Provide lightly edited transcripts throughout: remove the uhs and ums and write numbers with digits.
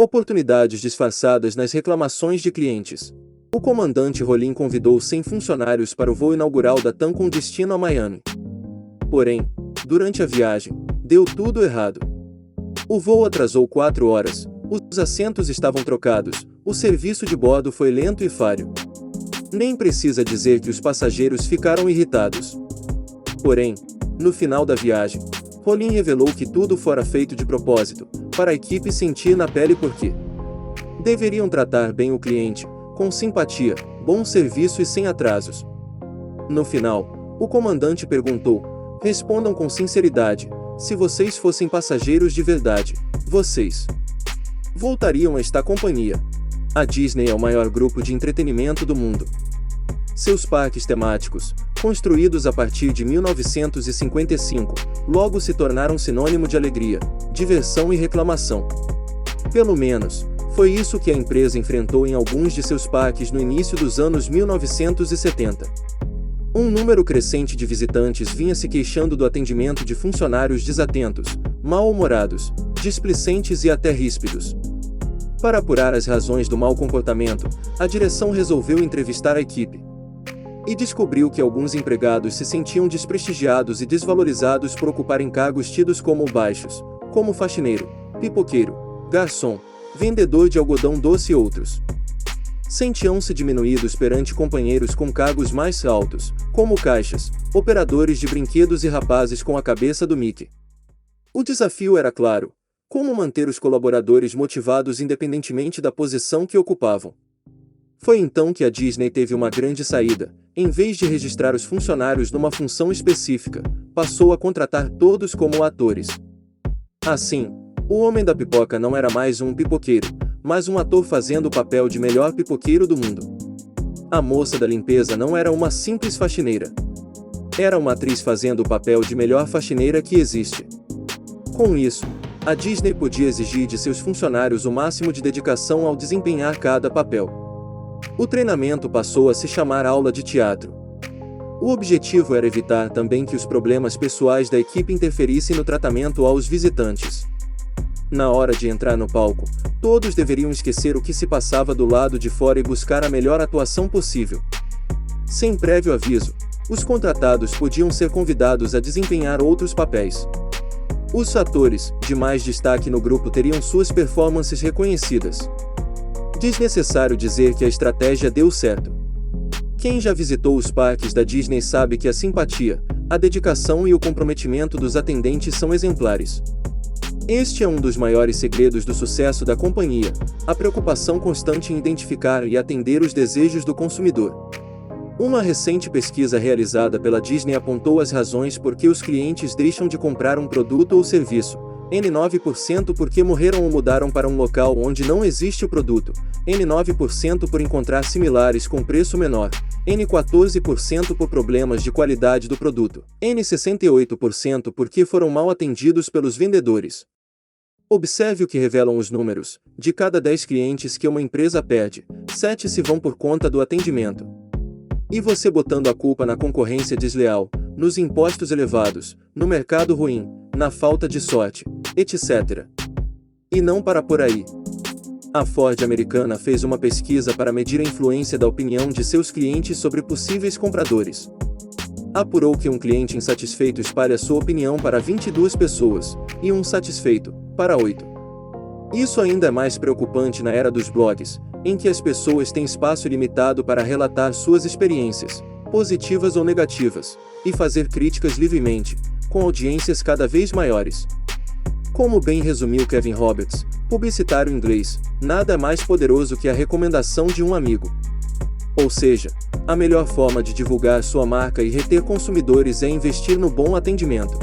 Oportunidades disfarçadas nas reclamações de clientes. O comandante Rollin convidou 100 funcionários para o voo inaugural da TAM com destino a Miami. Porém, durante a viagem, deu tudo errado. O voo atrasou 4 horas, os assentos estavam trocados, o serviço de bordo foi lento e falho. Nem precisa dizer que os passageiros ficaram irritados. Porém, no final da viagem, Rollin revelou que tudo fora feito de propósito, para a equipe sentir na pele porque deveriam tratar bem o cliente, com simpatia, bom serviço e sem atrasos. No final, o comandante perguntou: respondam com sinceridade, se vocês fossem passageiros de verdade, vocês voltariam a esta companhia? A Disney é o maior grupo de entretenimento do mundo. Seus parques temáticos, construídos a partir de 1955, logo se tornaram sinônimo de alegria, diversão e reclamação. Pelo menos, foi isso que a empresa enfrentou em alguns de seus parques no início dos anos 1970. Um número crescente de visitantes vinha se queixando do atendimento de funcionários desatentos, mal-humorados, displicentes e até ríspidos. Para apurar as razões do mau comportamento, a direção resolveu entrevistar a equipe. E descobriu que alguns empregados se sentiam desprestigiados e desvalorizados por ocuparem cargos tidos como baixos, como faxineiro, pipoqueiro, garçom, vendedor de algodão doce e outros. Sentiam-se diminuídos perante companheiros com cargos mais altos, como caixas, operadores de brinquedos e rapazes com a cabeça do Mickey. O desafio era claro: como manter os colaboradores motivados independentemente da posição que ocupavam. Foi então que a Disney teve uma grande saída. Em vez de registrar os funcionários numa função específica, passou a contratar todos como atores. Assim, o Homem da Pipoca não era mais um pipoqueiro, mas um ator fazendo o papel de melhor pipoqueiro do mundo. A moça da limpeza não era uma simples faxineira. Era uma atriz fazendo o papel de melhor faxineira que existe. Com isso, a Disney podia exigir de seus funcionários o máximo de dedicação ao desempenhar cada papel. O treinamento passou a se chamar aula de teatro. O objetivo era evitar também que os problemas pessoais da equipe interferissem no tratamento aos visitantes. Na hora de entrar no palco, todos deveriam esquecer o que se passava do lado de fora e buscar a melhor atuação possível. Sem prévio aviso, os contratados podiam ser convidados a desempenhar outros papéis. Os atores, de mais destaque no grupo, teriam suas performances reconhecidas. Desnecessário dizer que a estratégia deu certo. Quem já visitou os parques da Disney sabe que a simpatia, a dedicação e o comprometimento dos atendentes são exemplares. Este é um dos maiores segredos do sucesso da companhia, a preocupação constante em identificar e atender os desejos do consumidor. Uma recente pesquisa realizada pela Disney apontou as razões por que os clientes deixam de comprar um produto ou serviço. N9% porque morreram ou mudaram para um local onde não existe o produto, N9% por encontrar similares com preço menor, N14% por problemas de qualidade do produto, N68% porque foram mal atendidos pelos vendedores. Observe o que revelam os números: de cada 10 clientes que uma empresa perde, 7 se vão por conta do atendimento. E você botando a culpa na concorrência desleal, nos impostos elevados, no mercado ruim, na falta de sorte, etc. E não para por aí. A Ford americana fez uma pesquisa para medir a influência da opinião de seus clientes sobre possíveis compradores. Apurou que um cliente insatisfeito espalha sua opinião para 22 pessoas, e um satisfeito, para 8. Isso ainda é mais preocupante na era dos blogs, em que as pessoas têm espaço ilimitado para relatar suas experiências, positivas ou negativas, e fazer críticas livremente, com audiências cada vez maiores. Como bem resumiu Kevin Roberts, publicitário inglês, nada é mais poderoso que a recomendação de um amigo. Ou seja, a melhor forma de divulgar sua marca e reter consumidores é investir no bom atendimento.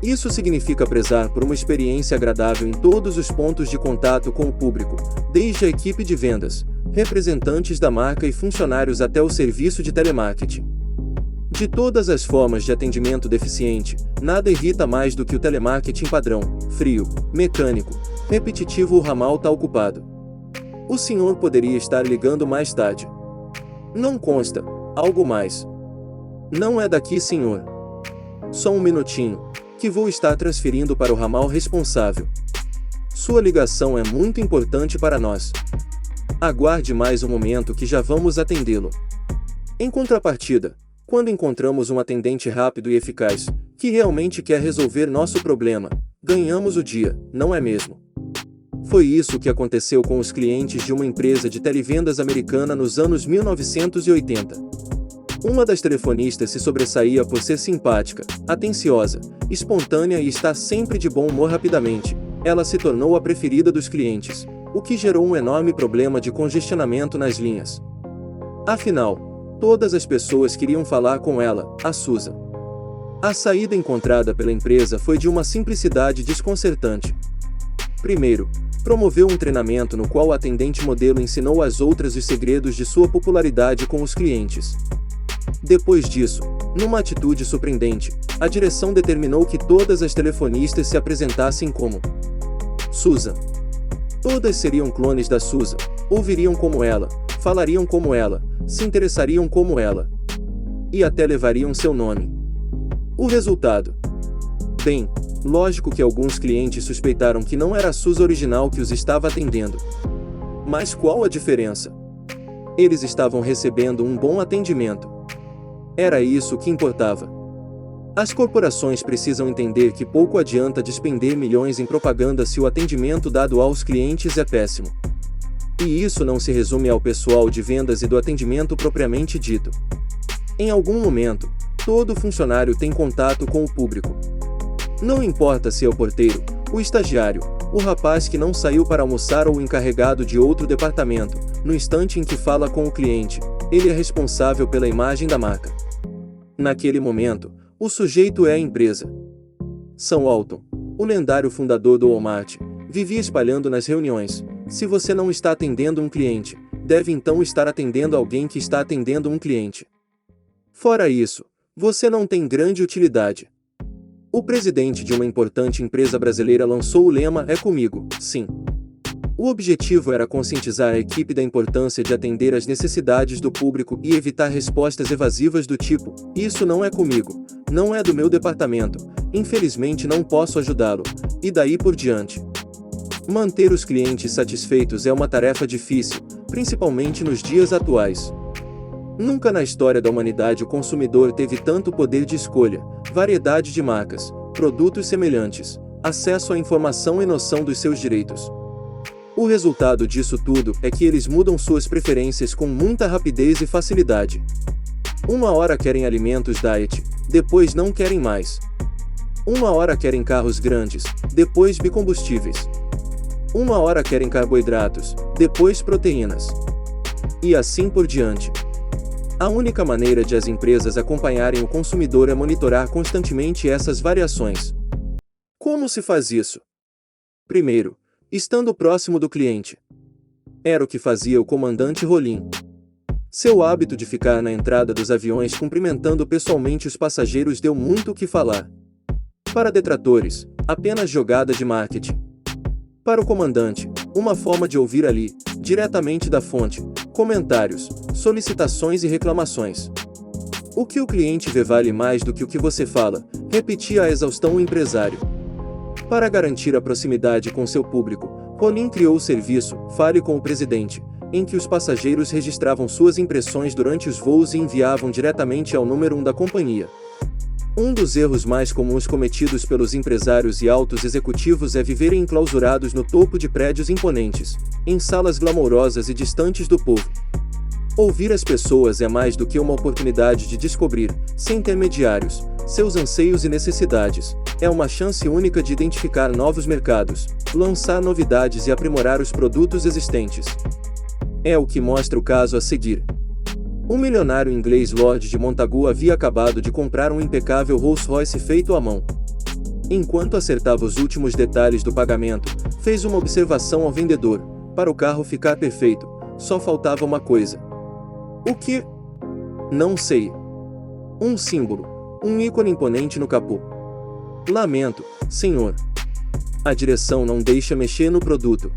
Isso significa prezar por uma experiência agradável em todos os pontos de contato com o público, desde a equipe de vendas, representantes da marca e funcionários até o serviço de telemarketing. De todas as formas de atendimento deficiente, nada irrita mais do que o telemarketing padrão, frio, mecânico, repetitivo ou ramal tá ocupado. O senhor poderia estar ligando mais tarde. Não consta, algo mais. Não é daqui, senhor. Só um minutinho, que vou estar transferindo para o ramal responsável. Sua ligação é muito importante para nós. Aguarde mais um momento que já vamos atendê-lo. Em contrapartida, quando encontramos um atendente rápido e eficaz, que realmente quer resolver nosso problema, ganhamos o dia, não é mesmo? Foi isso que aconteceu com os clientes de uma empresa de televendas americana nos anos 1980. Uma das telefonistas se sobressaía por ser simpática, atenciosa, espontânea e estar sempre de bom humor rapidamente. Ela se tornou a preferida dos clientes, o que gerou um enorme problema de congestionamento nas linhas. Afinal, todas as pessoas queriam falar com ela, a Susan. A saída encontrada pela empresa foi de uma simplicidade desconcertante. Primeiro, promoveu um treinamento no qual o atendente modelo ensinou às outras os segredos de sua popularidade com os clientes. Depois disso, numa atitude surpreendente, a direção determinou que todas as telefonistas se apresentassem como Susan. Todas seriam clones da Susan, ouviriam como ela, falariam como ela, se interessariam como ela. E até levariam seu nome. O resultado? Bem, lógico que alguns clientes suspeitaram que não era a Susan original que os estava atendendo. Mas qual a diferença? Eles estavam recebendo um bom atendimento. Era isso que importava. As corporações precisam entender que pouco adianta despender milhões em propaganda se o atendimento dado aos clientes é péssimo. E isso não se resume ao pessoal de vendas e do atendimento propriamente dito. Em algum momento, todo funcionário tem contato com o público. Não importa se é o porteiro, o estagiário, o rapaz que não saiu para almoçar ou o encarregado de outro departamento, no instante em que fala com o cliente, ele é responsável pela imagem da marca. Naquele momento, o sujeito é a empresa. Sam Walton, o lendário fundador do Walmart, vivia espalhando nas reuniões: se você não está atendendo um cliente, deve então estar atendendo alguém que está atendendo um cliente. Fora isso, você não tem grande utilidade. O presidente de uma importante empresa brasileira lançou o lema "É comigo, sim". O objetivo era conscientizar a equipe da importância de atender às necessidades do público e evitar respostas evasivas do tipo: "Isso não é comigo, não é do meu departamento, infelizmente não posso ajudá-lo", e daí por diante. Manter os clientes satisfeitos é uma tarefa difícil, principalmente nos dias atuais. Nunca na história da humanidade o consumidor teve tanto poder de escolha, variedade de marcas, produtos semelhantes, acesso à informação e noção dos seus direitos. O resultado disso tudo é que eles mudam suas preferências com muita rapidez e facilidade. Uma hora querem alimentos diet, depois não querem mais. Uma hora querem carros grandes, depois biocombustíveis. Uma hora querem carboidratos, depois proteínas. E assim por diante. A única maneira de as empresas acompanharem o consumidor é monitorar constantemente essas variações. Como se faz isso? Primeiro, estando próximo do cliente. Era o que fazia o comandante Rolim. Seu hábito de ficar na entrada dos aviões cumprimentando pessoalmente os passageiros deu muito o que falar. Para detratores, apenas jogada de marketing. Para o comandante, uma forma de ouvir ali, diretamente da fonte, comentários, solicitações e reclamações. O que o cliente vê vale mais do que o que você fala, repetia a exaustão o empresário. Para garantir a proximidade com seu público, Rolim criou o serviço "Fale com o Presidente", em que os passageiros registravam suas impressões durante os voos e enviavam diretamente ao número 1 da companhia. Um dos erros mais comuns cometidos pelos empresários e altos executivos é viverem enclausurados no topo de prédios imponentes, em salas glamourosas e distantes do povo. Ouvir as pessoas é mais do que uma oportunidade de descobrir, sem intermediários, seus anseios e necessidades. É uma chance única de identificar novos mercados, lançar novidades e aprimorar os produtos existentes. É o que mostra o caso a seguir. O milionário inglês Lord de Montagu havia acabado de comprar um impecável Rolls-Royce feito à mão. Enquanto acertava os últimos detalhes do pagamento, fez uma observação ao vendedor: para o carro ficar perfeito, só faltava uma coisa. O que? Não sei. Um símbolo, um ícone imponente no capô. Lamento, senhor. A direção não deixa mexer no produto.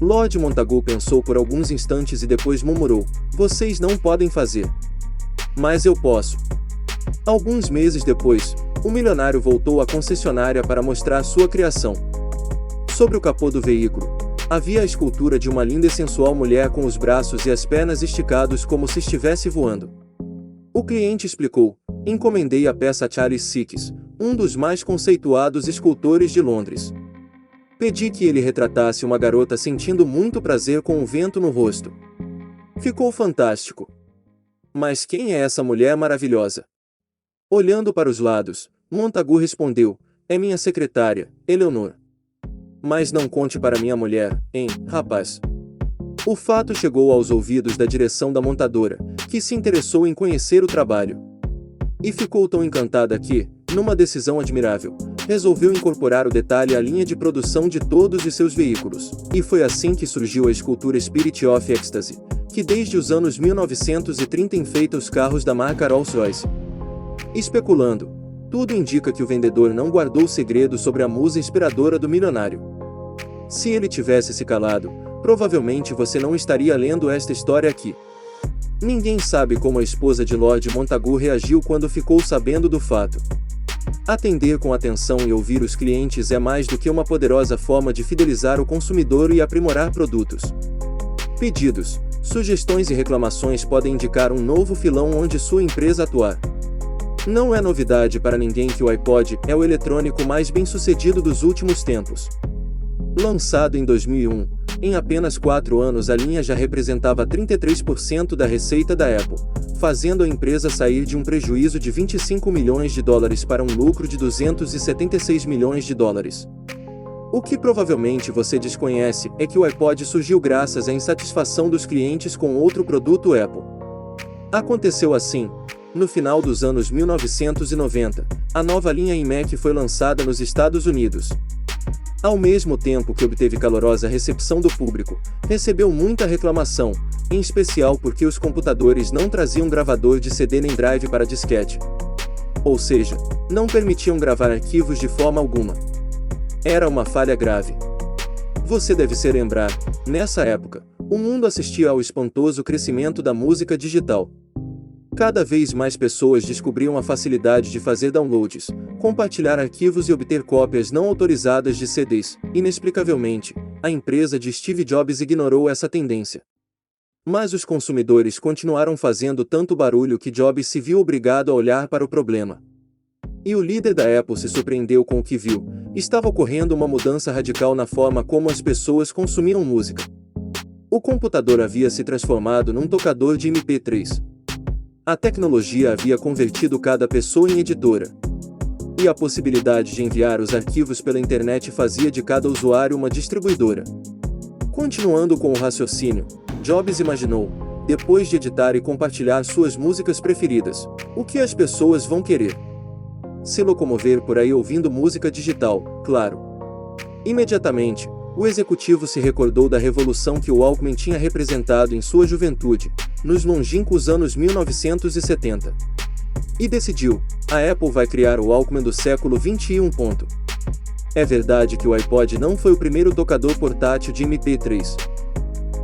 Lord Montagu pensou por alguns instantes e depois murmurou: vocês não podem fazer. Mas eu posso. Alguns meses depois, o milionário voltou à concessionária para mostrar sua criação. Sobre o capô do veículo, havia a escultura de uma linda e sensual mulher com os braços e as pernas esticados como se estivesse voando. O cliente explicou: encomendei a peça a Charles Six, um dos mais conceituados escultores de Londres. Pedi que ele retratasse uma garota sentindo muito prazer com um vento no rosto. Ficou fantástico. Mas quem é essa mulher maravilhosa? Olhando para os lados, Montagu respondeu: é minha secretária, Eleanor. Mas não conte para minha mulher, hein, rapaz. O fato chegou aos ouvidos da direção da montadora, que se interessou em conhecer o trabalho. E ficou tão encantada que, numa decisão admirável, resolveu incorporar o detalhe à linha de produção de todos os seus veículos. E foi assim que surgiu a escultura Spirit of Ecstasy, que desde os anos 1930 enfeita os carros da marca Rolls-Royce. Especulando, tudo indica que o vendedor não guardou segredo sobre a musa inspiradora do milionário. Se ele tivesse se calado, provavelmente você não estaria lendo esta história aqui. Ninguém sabe como a esposa de Lord Montagu reagiu quando ficou sabendo do fato. Atender com atenção e ouvir os clientes é mais do que uma poderosa forma de fidelizar o consumidor e aprimorar produtos. Pedidos, sugestões e reclamações podem indicar um novo filão onde sua empresa atuar. Não é novidade para ninguém que o iPod é o eletrônico mais bem-sucedido dos últimos tempos. Lançado em 2001, em apenas 4 anos a linha já representava 33% da receita da Apple, fazendo a empresa sair de um prejuízo de 25 milhões de dólares para um lucro de 276 milhões de dólares. O que provavelmente você desconhece é que o iPod surgiu graças à insatisfação dos clientes com outro produto Apple. Aconteceu assim: no final dos anos 1990, a nova linha iMac foi lançada nos Estados Unidos. Ao mesmo tempo que obteve calorosa recepção do público, recebeu muita reclamação, em especial porque os computadores não traziam gravador de CD nem drive para disquete. Ou seja, não permitiam gravar arquivos de forma alguma. Era uma falha grave. Você deve se lembrar, nessa época, o mundo assistia ao espantoso crescimento da música digital. Cada vez mais pessoas descobriam a facilidade de fazer downloads, compartilhar arquivos e obter cópias não autorizadas de CDs. Inexplicavelmente, a empresa de Steve Jobs ignorou essa tendência. Mas os consumidores continuaram fazendo tanto barulho que Jobs se viu obrigado a olhar para o problema. E o líder da Apple se surpreendeu com o que viu: estava ocorrendo uma mudança radical na forma como as pessoas consumiam música. O computador havia se transformado num tocador de MP3. A tecnologia havia convertido cada pessoa em editora. E a possibilidade de enviar os arquivos pela internet fazia de cada usuário uma distribuidora. Continuando com o raciocínio, Jobs imaginou, depois de editar e compartilhar suas músicas preferidas, o que as pessoas vão querer? Se locomover por aí ouvindo música digital, claro. Imediatamente, o executivo se recordou da revolução que o Walkman tinha representado em sua juventude, nos longínquos anos 1970. E decidiu: a Apple vai criar o Walkman do século XXI. É verdade que o iPod não foi o primeiro tocador portátil de MP3.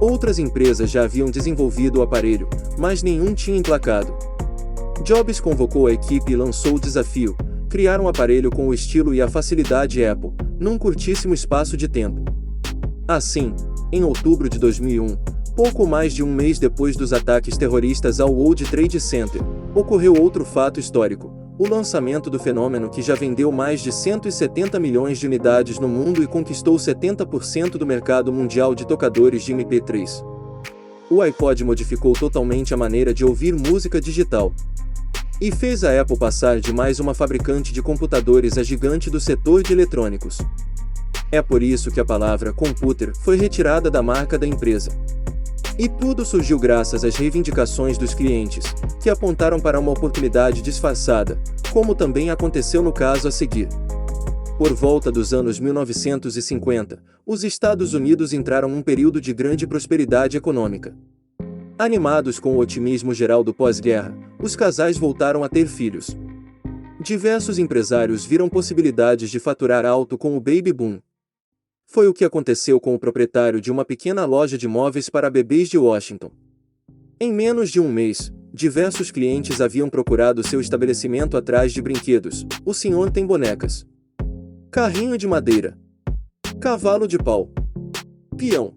Outras empresas já haviam desenvolvido o aparelho, mas nenhum tinha emplacado. Jobs convocou a equipe e lançou o desafio: criar um aparelho com o estilo e a facilidade Apple, num curtíssimo espaço de tempo. Assim, em outubro de 2001, pouco mais de um mês depois dos ataques terroristas ao World Trade Center, ocorreu outro fato histórico: o lançamento do fenômeno que já vendeu mais de 170 milhões de unidades no mundo e conquistou 70% do mercado mundial de tocadores de MP3. O iPod modificou totalmente a maneira de ouvir música digital. E fez a Apple passar de mais uma fabricante de computadores a gigante do setor de eletrônicos. É por isso que a palavra computer foi retirada da marca da empresa. E tudo surgiu graças às reivindicações dos clientes, que apontaram para uma oportunidade disfarçada, como também aconteceu no caso a seguir. Por volta dos anos 1950, os Estados Unidos entraram num período de grande prosperidade econômica. Animados com o otimismo geral do pós-guerra, os casais voltaram a ter filhos. Diversos empresários viram possibilidades de faturar alto com o baby boom. Foi o que aconteceu com o proprietário de uma pequena loja de móveis para bebês de Washington. Em menos de um mês, diversos clientes haviam procurado seu estabelecimento atrás de brinquedos. O senhor tem bonecas. Carrinho de madeira. Cavalo de pau. Peão.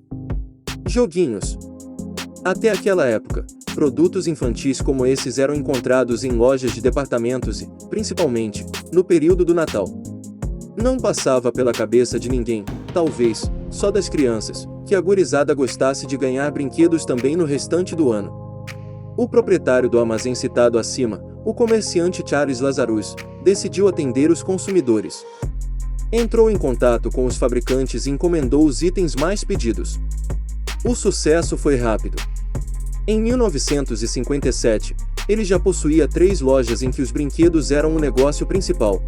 Joguinhos. Até aquela época, produtos infantis como esses eram encontrados em lojas de departamentos e, principalmente, no período do Natal. Não passava pela cabeça de ninguém, talvez, só das crianças, que a gurizada gostasse de ganhar brinquedos também no restante do ano. O proprietário do armazém citado acima, o comerciante Charles Lazarus, decidiu atender os consumidores. Entrou em contato com os fabricantes e encomendou os itens mais pedidos. O sucesso foi rápido. Em 1957, ele já possuía 3 lojas em que os brinquedos eram o negócio principal.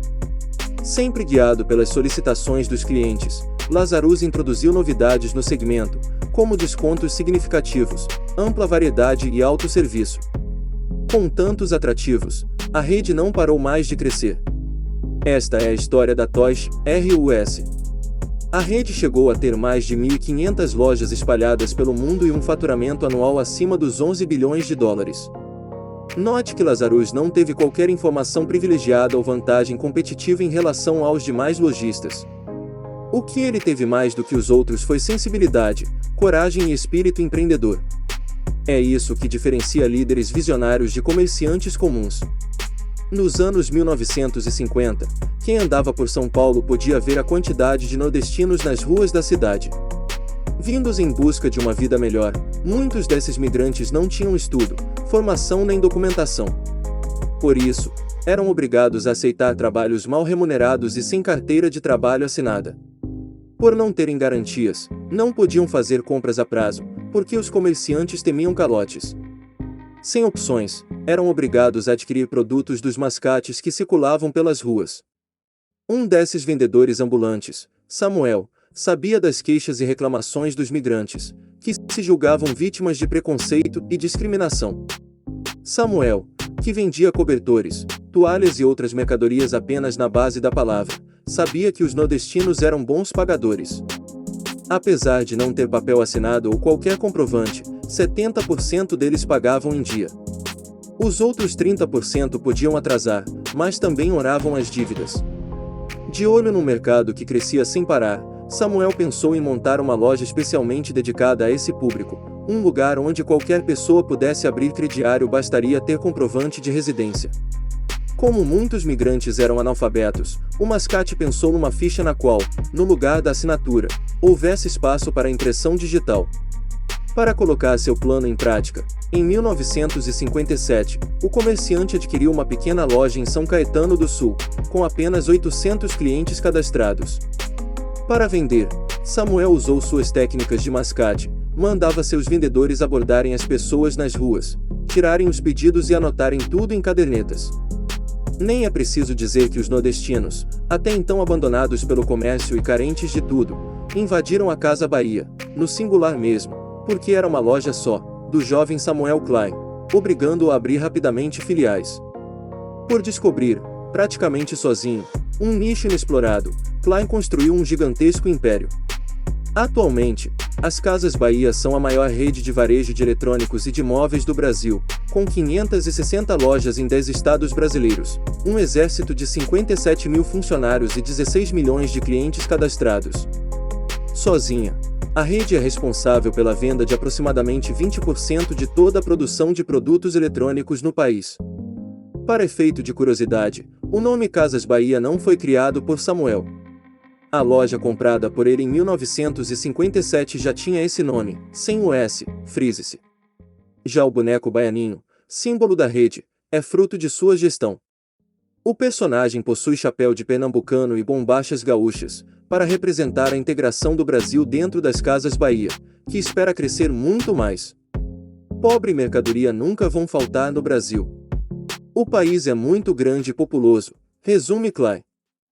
Sempre guiado pelas solicitações dos clientes, Lazarus introduziu novidades no segmento, como descontos significativos, ampla variedade e alto serviço. Com tantos atrativos, a rede não parou mais de crescer. Esta é a história da Toys R Us. A rede chegou a ter mais de 1.500 lojas espalhadas pelo mundo e um faturamento anual acima dos 11 bilhões de dólares. Note que Lazarus não teve qualquer informação privilegiada ou vantagem competitiva em relação aos demais lojistas. O que ele teve mais do que os outros foi sensibilidade, coragem e espírito empreendedor. É isso que diferencia líderes visionários de comerciantes comuns. Nos anos 1950, quem andava por São Paulo podia ver a quantidade de nordestinos nas ruas da cidade. Vindos em busca de uma vida melhor, muitos desses migrantes não tinham estudo, formação nem documentação. Por isso, eram obrigados a aceitar trabalhos mal remunerados e sem carteira de trabalho assinada. Por não terem garantias, não podiam fazer compras a prazo, porque os comerciantes temiam calotes. Sem opções, eram obrigados a adquirir produtos dos mascates que circulavam pelas ruas. Um desses vendedores ambulantes, Samuel, sabia das queixas e reclamações dos migrantes, que se julgavam vítimas de preconceito e discriminação. Samuel, que vendia cobertores, toalhas e outras mercadorias apenas na base da palavra, sabia que os nordestinos eram bons pagadores. Apesar de não ter papel assinado ou qualquer comprovante, 70% deles pagavam em dia. Os outros 30% podiam atrasar, mas também honravam as dívidas. De olho no mercado que crescia sem parar, Samuel pensou em montar uma loja especialmente dedicada a esse público, um lugar onde qualquer pessoa pudesse abrir crediário, bastaria ter comprovante de residência. Como muitos migrantes eram analfabetos, o mascate pensou numa ficha na qual, no lugar da assinatura, houvesse espaço para impressão digital. Para colocar seu plano em prática, em 1957, o comerciante adquiriu uma pequena loja em São Caetano do Sul, com apenas 800 clientes cadastrados. Para vender, Samuel usou suas técnicas de mascate, mandava seus vendedores abordarem as pessoas nas ruas, tirarem os pedidos e anotarem tudo em cadernetas. Nem é preciso dizer que os nordestinos, até então abandonados pelo comércio e carentes de tudo, invadiram a Casa Bahia, no singular mesmo, porque era uma loja só, do jovem Samuel Klein, obrigando-o a abrir rapidamente filiais. Por descobrir, praticamente sozinho, um nicho inexplorado, Klein construiu um gigantesco império. Atualmente, as Casas Bahia são a maior rede de varejo de eletrônicos e de móveis do Brasil, com 560 lojas em 10 estados brasileiros, um exército de 57 mil funcionários e 16 milhões de clientes cadastrados. Sozinha, a rede é responsável pela venda de aproximadamente 20% de toda a produção de produtos eletrônicos no país. Para efeito de curiosidade, o nome Casas Bahia não foi criado por Samuel. A loja comprada por ele em 1957 já tinha esse nome, sem o S, frise-se. Já o boneco baianinho, símbolo da rede, é fruto de sua gestão. O personagem possui chapéu de pernambucano e bombachas gaúchas, para representar a integração do Brasil dentro das Casas Bahia, que espera crescer muito mais. Pobre e mercadoria nunca vão faltar no Brasil. O país é muito grande e populoso, resume Klein.